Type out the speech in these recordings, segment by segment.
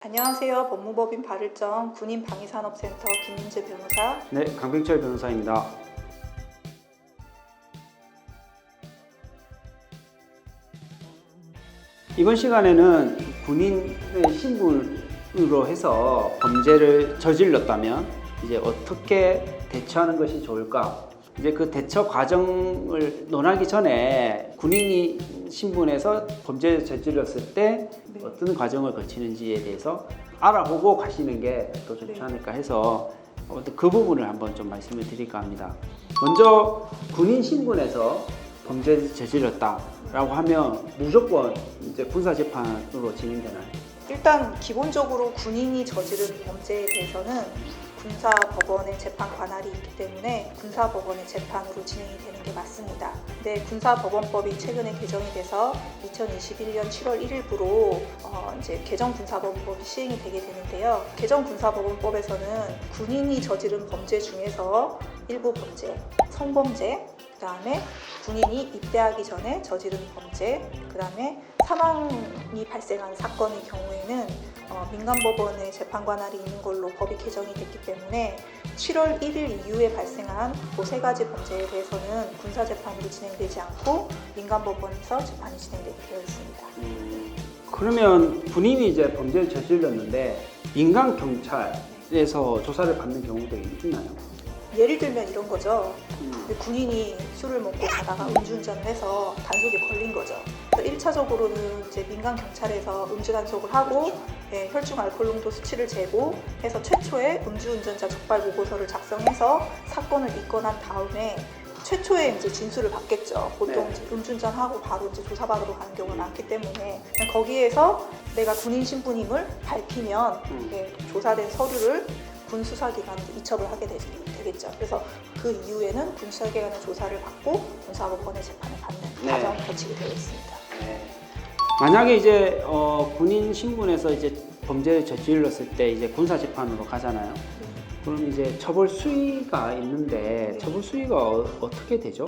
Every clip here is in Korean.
안녕하세요. 법무법인 발을정 군인방위산업센터 김민재 변호사. 네, 강병철 변호사입니다. 이번 시간에는 군인의 신분으로 해서 범죄를 저질렀다면 이제 어떻게 대처하는 것이 좋을까? 이제 그 대처 과정을 논하기 전에 군인이 신분에서 범죄를 저질렀을 때 어떤 과정을 거치는지에 대해서 알아보고 가시는 게 더 좋지 않을까 해서 그 부분을 한번 좀 말씀을 드릴까 합니다. 먼저 군인 신분에서 범죄를 저질렀다라고 하면 무조건 이제 군사재판으로 진행되나요? 일단 기본적으로 군인이 저지른 범죄에 대해서는 군사법원의 재판 관할이 있기 때문에 군사법원의 재판으로 진행이 되는 게 맞습니다. 근데 군사법원법이 최근에 개정이 돼서 2021년 7월 1일부로 이제 개정 군사법원법이 시행이 되게 되는데요. 개정 군사법원법에서는 군인이 저지른 범죄 중에서 일부 범죄, 성범죄, 그 다음에 군인이 입대하기 전에 저지른 범죄, 그 다음에 사망이 발생한 사건의 경우에는 민간법원의 재판 관할이 있는 걸로 법이 개정이 됐기 때문에 7월 1일 이후에 발생한 그 세 가지 범죄에 대해서는 군사재판으로 진행되지 않고 민간법원에서 재판이 진행되게 되어 있습니다. 그러면 군인이 이제 범죄를 저질렀는데 민간 경찰에서 조사를 받는 경우도 있나요? 예를 들면 이런 거죠. 군인이 술을 먹고 자다가 음주운전을 해서 단속에 걸린 거죠. 1차적으로는 이제 민간 경찰에서 음주 단속을 하고 혈중 알코올 농도 수치를 재고 해서 최초의 음주운전자 적발 보고서를 작성해서 사건을 입건한 다음에 최초에 이제 진술을 받겠죠. 보통 이제 음주운전하고 바로 이제 조사받으러 가는 경우가 많기 때문에 거기에서 내가 군인 신분임을 밝히면 조사된 서류를 군 수사기관에 이첩을 하게 되겠죠. 그래서 그 이후에는 군 수사기관의 조사를 받고 군사법원의 재판을 받는 과정을 거치게 되어 있습니다. 만약에 이제 군인 신분에서 이제 범죄를 저질렀을 때 이제 군사 재판으로 가잖아요. 그럼 이제 처벌 수위가 있는데 처벌 수위가 어떻게 되죠?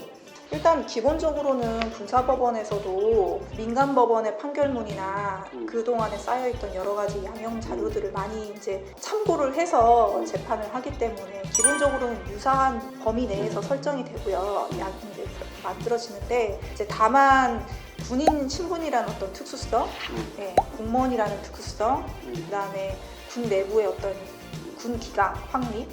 일단 기본적으로는 군사법원에서도 민간법원의 판결문이나 그동안에 쌓여있던 여러 가지 양형 자료들을 많이 이제 참고를 해서 재판을 하기 때문에 기본적으로는 유사한 범위 내에서 설정이 되고요. 이제 만들어지는데 이제 다만 군인 신분이라는 어떤 특수성, 공무원이라는 특수성, 그다음에 군 내부의 어떤 군 기강 확립,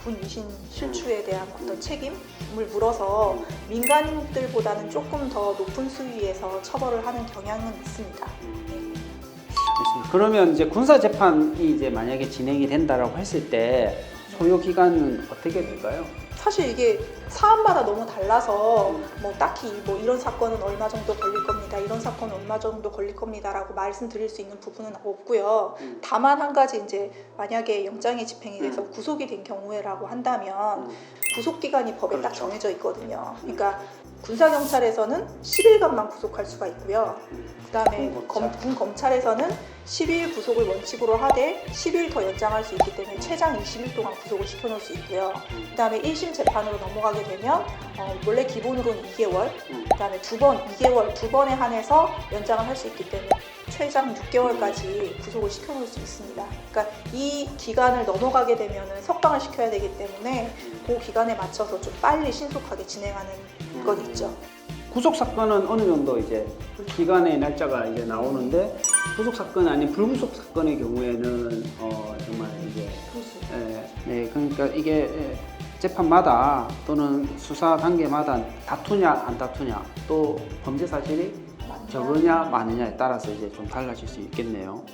군 위신 실추에 대한 어떤 책임을 물어서 민간인들보다는 조금 더 높은 수위에서 처벌을 하는 경향은 있습니다. 그러면 이제 군사 재판이 이제 만약에 진행이 된다라고 했을 때 소요 기간은 어떻게 될까요? 사실 이게 사안마다 너무 달라서 뭐 딱히 뭐 이런 사건은 얼마 정도 걸릴 겁니다, 이런 사건은 얼마 정도 걸릴 겁니다라고 말씀드릴 수 있는 부분은 없고요. 다만 한 가지 이제 만약에 영장이 집행이 돼서 구속이 된 경우에라고 한다면 구속 기간이 법에 딱 정해져 있거든요. 그러니까 군사경찰에서는 10일간만 구속할 수가 있고요. 그다음에 군 검찰에서는 10일 구속을 원칙으로 하되 10일 더 연장할 수 있기 때문에 최장 20일 동안 구속을 시켜놓을 수 있고요. 그다음에 1심 재판으로 넘어가게 되면 원래 기본으로는 2개월, 그다음에 2개월, 두 번에 한해서 연장을 할 수 있기 때문에 최장 6개월까지 구속을 시켜놓을 수 있습니다. 그러니까 이 기간을 넘어가게 되면 석방을 시켜야 되기 때문에 그 기간에 맞춰서 좀 빨리 신속하게 진행하는 건 있죠. 구속 사건은 어느 정도 이제 기간의 날짜가 이제 나오는데 구속 사건 아닌 불구속 사건의 경우에는 정말 이제 그러니까 이게 재판마다 또는 수사 단계마다 다투냐 안 다투냐 또 범죄 사실이 적으냐 많으냐에 따라서 이제 좀 달라질 수 있겠네요.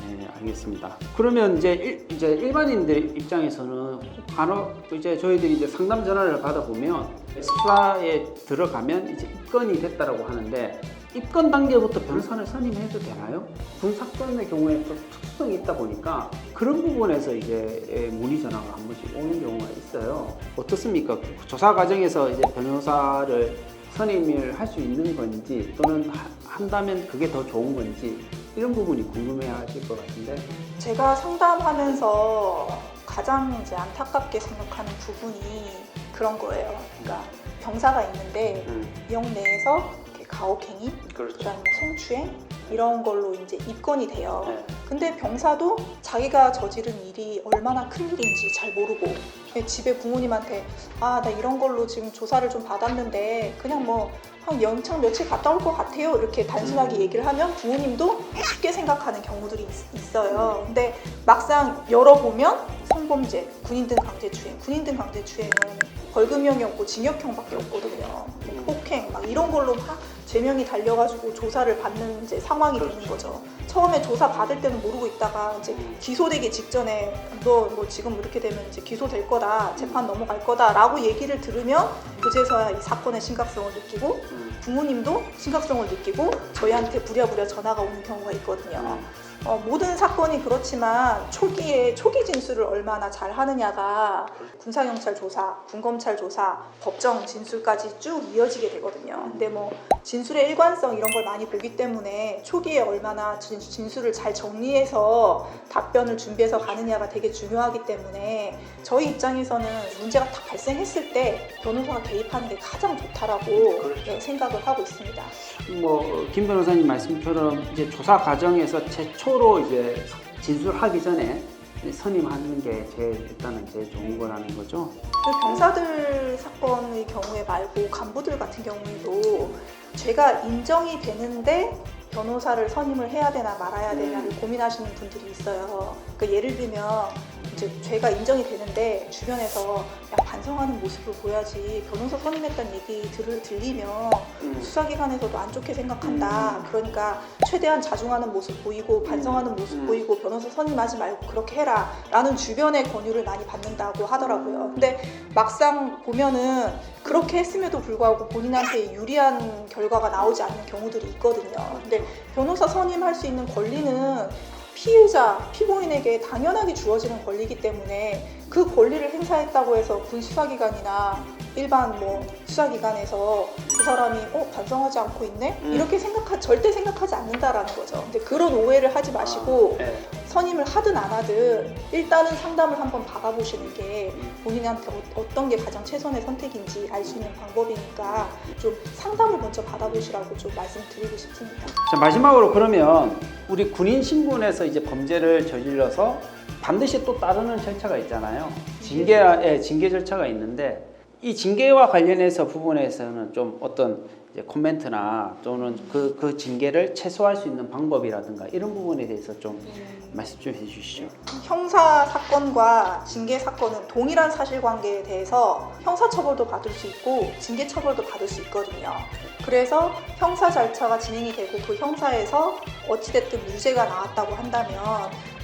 네, 알겠습니다. 그러면 이제 일반인들 입장에서는 간혹 이제 저희들이 이제 상담 전화를 받아보면 수사에 들어가면 이제 입건이 됐다라고 하는데 입건 단계부터 변호사를 선임해도 되나요? 군 사건의 경우에 또 특수성이 있다 보니까 그런 부분에서 이제 문의 전화가 한 번씩 오는 경우가 있어요. 어떻습니까? 조사 과정에서 이제 변호사를 선임을 할 수 있는 건지 또는 한다면 그게 더 좋은 건지 이런 부분이 궁금해 하실 것 같은데 제가 상담하면서 가장 이제 안타깝게 생각하는 부분이 그런 거예요. 그러니까 병사가 있는데 영 내에서 가혹행위, 그렇죠. 그다음에 뭐 성추행 이런 걸로 이제 입건이 돼요. 네. 근데 병사도 자기가 저지른 일이 얼마나 큰 일인지 잘 모르고 집에 부모님한테 나 이런 걸로 지금 조사를 좀 받았는데 그냥 뭐 한 연청 며칠 갔다 올 것 같아요 이렇게 단순하게 얘기를 하면 부모님도 쉽게 생각하는 경우들이 있어요. 근데 막상 열어보면 성범죄, 군인 등 강제추행, 군인 등 강제추행은 벌금형이 없고 징역형밖에 없거든요. 폭행 막 이런 걸로 막 제명이 달려가지고 조사를 받는 이제 상황이 되는 거죠. 처음에 조사 받을 때는 모르고 있다가 이제 기소되기 직전에 너 뭐 지금 이렇게 되면 이제 기소될 거다, 재판 넘어갈 거다라고 얘기를 들으면 그제서야 이 사건의 심각성을 느끼고 부모님도 심각성을 느끼고 저희한테 부랴부랴 전화가 오는 경우가 있거든요. 모든 사건이 그렇지만 초기 진술을 얼마나 잘 하느냐가 군사경찰 조사, 군검찰 조사, 법정 진술까지 쭉 이어지게 되거든요. 근데 뭐 진술의 일관성 이런 걸 많이 보기 때문에 초기에 얼마나 진술을 잘 정리해서 답변을 준비해서 가느냐가 되게 중요하기 때문에 저희 입장에서는 문제가 딱 발생했을 때 변호사가 개입하는 게 가장 좋다라고 생각을 하고 있습니다. 뭐 김 변호사님 말씀처럼 이제 조사 과정에서 최초로 이제 진술하기 전에 선임하는 게 일단은 제일 좋은 거라는 거죠. 병사들 사건의 경우에 말고 간부들 같은 경우에도 죄가 인정이 되는데 변호사를 선임을 해야 되나 말아야 되나를 고민하시는 분들이 있어요. 그러니까 예를 들면 이제 죄가 인정이 되는데 주변에서 야, 반성하는 모습을 보여야지 변호사 선임했다는 얘기 들리면 수사기관에서도 안 좋게 생각한다. 그러니까 최대한 자중하는 모습 보이고 반성하는 모습 보이고 변호사 선임하지 말고 그렇게 해라 라는 주변의 권유를 많이 받는다고 하더라고요. 근데 막상 보면은 그렇게 했음에도 불구하고 본인한테 유리한 결과가 나오지 않는 경우들이 있거든요. 근데 변호사 선임할 수 있는 권리는 피의자, 피고인에게 당연하게 주어지는 권리이기 때문에 그 권리를 행사했다고 해서 군 수사기관이나 일반 뭐 수사기관에서 그 사람이 반성하지 않고 있네? 이렇게 절대 생각하지 않는다라는 거죠. 근데 그런 오해를 하지 마시고 선임을 하든 안 하든 일단은 상담을 한번 받아보시는 게 본인한테 어떤 게 가장 최선의 선택인지 알 수 있는 방법이니까 좀 상담을 먼저 받아보시라고 좀 말씀드리고 싶습니다. 자, 마지막으로 그러면 우리 군인 신분에서 이제 범죄를 저질러서 반드시 또 따르는 절차가 있잖아요. 징계 절차가 있는데 이 징계와 관련해서 부분에서는 좀 어떤 이제 코멘트나 또는 그 징계를 최소화할 수 있는 방법이라든가 이런 부분에 대해서 좀 말씀 좀 해주시죠. 형사 사건과 징계 사건은 동일한 사실관계에 대해서 형사처벌도 받을 수 있고 징계처벌도 받을 수 있거든요. 그래서 형사 절차가 진행이 되고 그 형사에서 어찌됐든 무죄가 나왔다고 한다면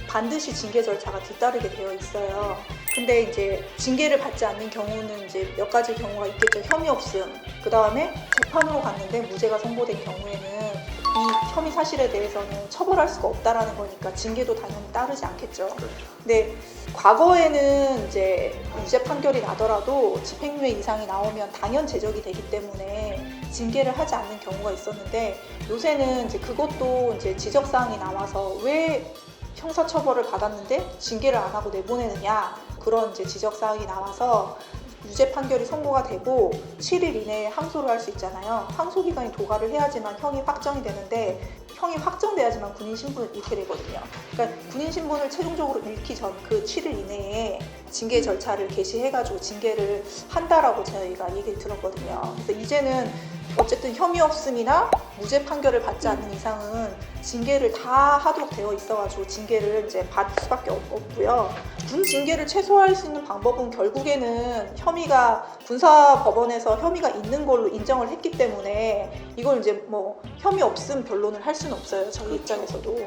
반드시 징계 절차가 뒤따르게 되어 있어요. 근데 이제 징계를 받지 않는 경우는 이제 몇 가지 경우가 있겠죠. 혐의 없음. 그 다음에 재판으로 갔는데 무죄가 선고된 경우에는 이 혐의 사실에 대해서는 처벌할 수가 없다라는 거니까 징계도 당연히 따르지 않겠죠. 근데 과거에는 이제 유죄 판결이 나더라도 집행유예 이상이 나오면 당연 제적이 되기 때문에 징계를 하지 않는 경우가 있었는데 요새는 이제 그것도 이제 지적사항이 나와서 왜 형사처벌을 받았는데 징계를 안 하고 내보내느냐 그런 이제 지적사항이 나와서 유죄 판결이 선고가 되고 7일 이내에 항소를 할 수 있잖아요. 항소기간이 도과를 해야지만 형이 확정이 되는데 형이 확정돼야지만 군인 신분을 잃게 되거든요. 그러니까 군인 신분을 최종적으로 잃기 전 그 7일 이내에 징계 절차를 개시해가지고 징계를 한다라고 저희가 얘기를 들었거든요. 그래서 이제는 어쨌든 혐의 없음이나 무죄 판결을 받지 않는 이상은 징계를 다 하도록 되어 있어가지고 징계를 이제 받을 수밖에 없고요. 군 징계를 최소화할 수 있는 방법은 결국에는 군사법원에서 혐의가 있는 걸로 인정을 했기 때문에 이걸 이제 뭐 혐의 없음 변론을 할 수는 없어요. 저희 입장에서도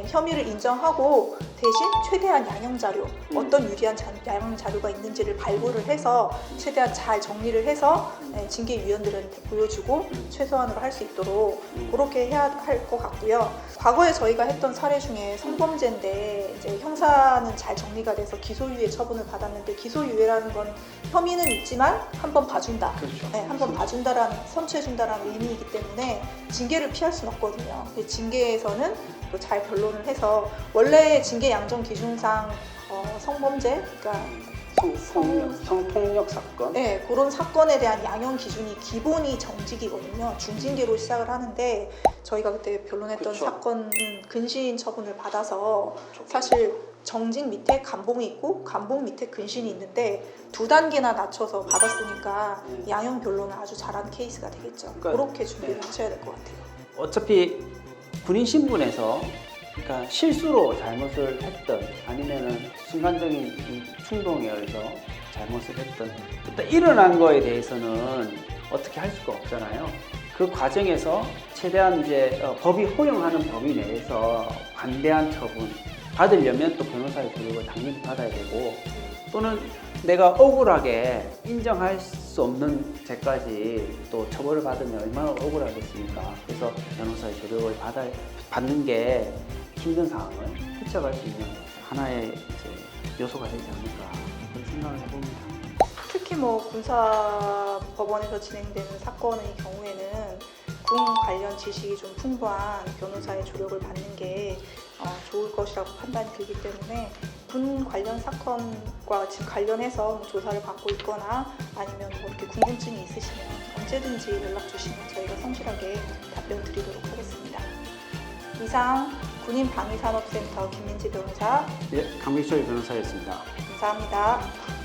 혐의를 인정하고 대신 최대한 양형 자료, 어떤 유리한 양형 자료가 있는지를 발굴을 해서 최대한 잘 정리를 해서 징계위원들한테 보여주고 최소한으로 할 수 있도록 그렇게 해야 할 것 같고요. 과거에 저희가 했던 사례 중에 성범죄인데 이제 형사는 잘 정리가 돼서 기소유예 처분을 받았는데 기소유예라는 건 혐의는 있지만 한번 봐준다. 그렇죠. 한번 봐준다라는 선처해준다라는 의미이기 때문에 징계를 피할 수는 없거든요. 징계에서는 또 잘 변론을 해서 원래 징계 양정 기준상 성범죄, 그러니까 성폭력 사건. 네, 그런 사건에 대한 양형 기준이 기본이 정직이거든요. 중징계로 시작을 하는데 저희가 그때 변론했던 그쵸. 사건은 근신 처분을 받아서 그쵸. 사실 정직 밑에 감봉이 있고 감봉 밑에 근신이 있는데 두 단계나 낮춰서 받았으니까 양형 변론을 아주 잘한 케이스가 되겠죠. 그러니까, 그렇게 준비를 하셔야 될 것 같아요. 어차피 군인 신분에서 그러니까 실수로 잘못을 했던 아니면은 순간적인 이 충동에 의해서 잘못을 했던 일단 일어난 거에 대해서는 어떻게 할 수가 없잖아요. 그 과정에서 최대한 이제 법이 허용하는 범위 내에서 관대한 처분 받으려면 또 변호사의 교육을 당연히 받아야 되고 또는 내가 억울하게 인정할 수 없는 죄까지 또 처벌을 받으면 얼마나 억울하겠습니까? 그래서 변호사의 교육을 받는 게 힘든 상황을 헤쳐갈 수 있는 하나의 이제 요소가 되지 않을까 그런 생각을 해봅니다. 특히 뭐 군사 법원에서 진행되는 사건의 경우에는 군 관련 지식이 좀 풍부한 변호사의 조력을 받는 게 좋을 것이라고 판단이 들기 때문에 군 관련 사건과 지금 관련해서 조사를 받고 있거나 아니면 뭐 이렇게 궁금증이 있으시면 언제든지 연락 주시면 저희가 성실하게 답변 드리도록 하겠습니다. 이상 군인방위산업센터 김민지 변호사 네, 강백철 변호사였습니다. 감사합니다.